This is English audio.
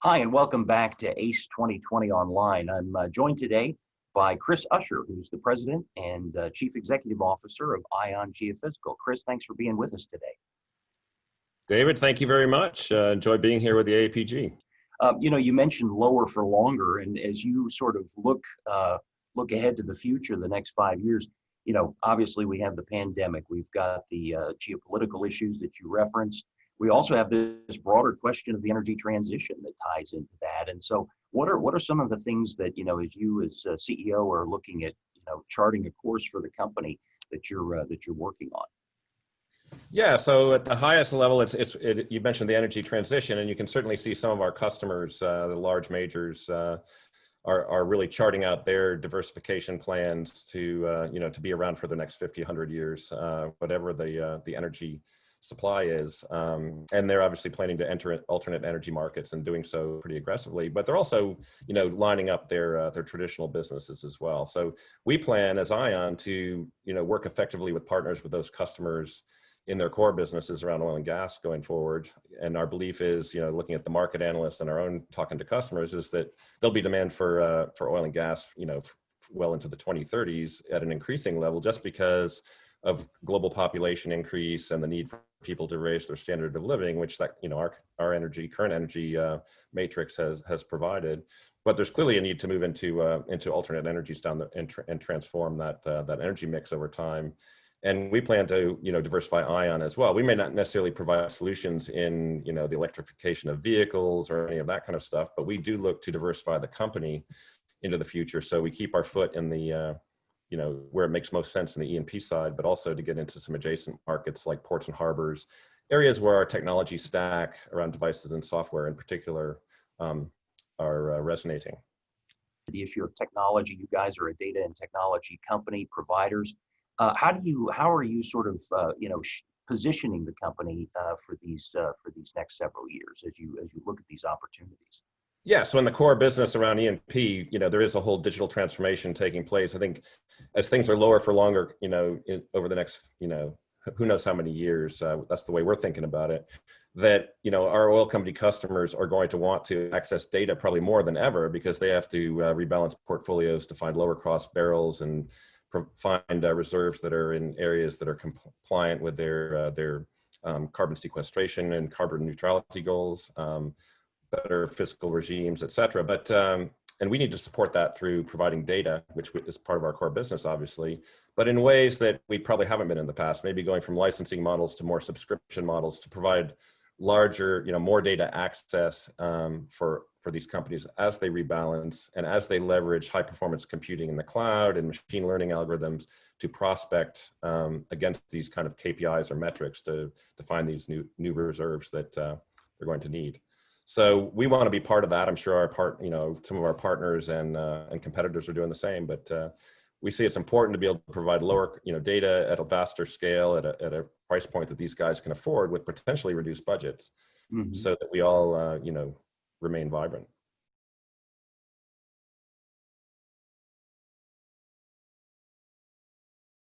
Hi, and welcome back to ACE 2020 Online. I'm joined today by Chris Usher, who's the President and Chief Executive Officer of ION Geophysical. Chris, thanks for being with us today. David, thank you very much. Enjoy being here with the APG. You mentioned lower for longer, and as you sort of look ahead to the future, the next 5 years, obviously we have the pandemic, we've got the geopolitical issues that you referenced. We also have this broader question of the energy transition that ties into that. And so, what are some of the things that as you as CEO are looking at charting a course for the company that you're working on? Yeah, so at the highest level, you mentioned the energy transition, and you can certainly see some of our customers, the large majors, are really charting out their diversification plans to to be around for the next 50, 100 years, whatever the energy supply is. And they're obviously planning to enter alternate energy markets and doing so pretty aggressively, but they're also, lining up their traditional businesses as well. So we plan as ION to, work effectively with partners with those customers in their core businesses around oil and gas going forward. And our belief is, looking at the market analysts and our own talking to customers, is that there'll be demand for oil and gas, well into the 2030s at an increasing level, just because of global population increase and the need for people to raise their standard of living, which our current energy matrix has provided. But there's clearly a need to move into alternate energies and transform that energy mix over time. And we plan to diversify ION as well. We may not necessarily provide solutions in the electrification of vehicles or any of that kind of stuff, but we do look to diversify the company into the future. So we keep our foot in the where it makes most sense in the E&P side, but also to get into some adjacent markets like ports and harbors, areas where our technology stack around devices and software in particular are resonating. The issue of technology, you guys are a data and technology company, providers. How are you sort of positioning the company for these next several years as you look at these opportunities? Yeah, so in the core business around E&P, there is a whole digital transformation taking place. I think as things are lower for longer, over the next, who knows how many years, that's the way we're thinking about it, that, our oil company customers are going to want to access data probably more than ever, because they have to rebalance portfolios to find lower cost barrels and find reserves that are in areas that are compliant with their carbon sequestration and carbon neutrality goals, better fiscal regimes, et cetera. But, and we need to support that through providing data, which is part of our core business, obviously, but in ways that we probably haven't been in the past, maybe going from licensing models to more subscription models to provide larger, more data access for these companies as they rebalance and as they leverage high performance computing in the cloud and machine learning algorithms to prospect against these kind of KPIs or metrics to find these new reserves that they're going to need. So we want to be part of that. I'm sure some of our partners and competitors are doing the same, but we see it's important to be able to provide lower, data at a vaster scale at a price point that these guys can afford with potentially reduced budgets, so that we all, remain vibrant.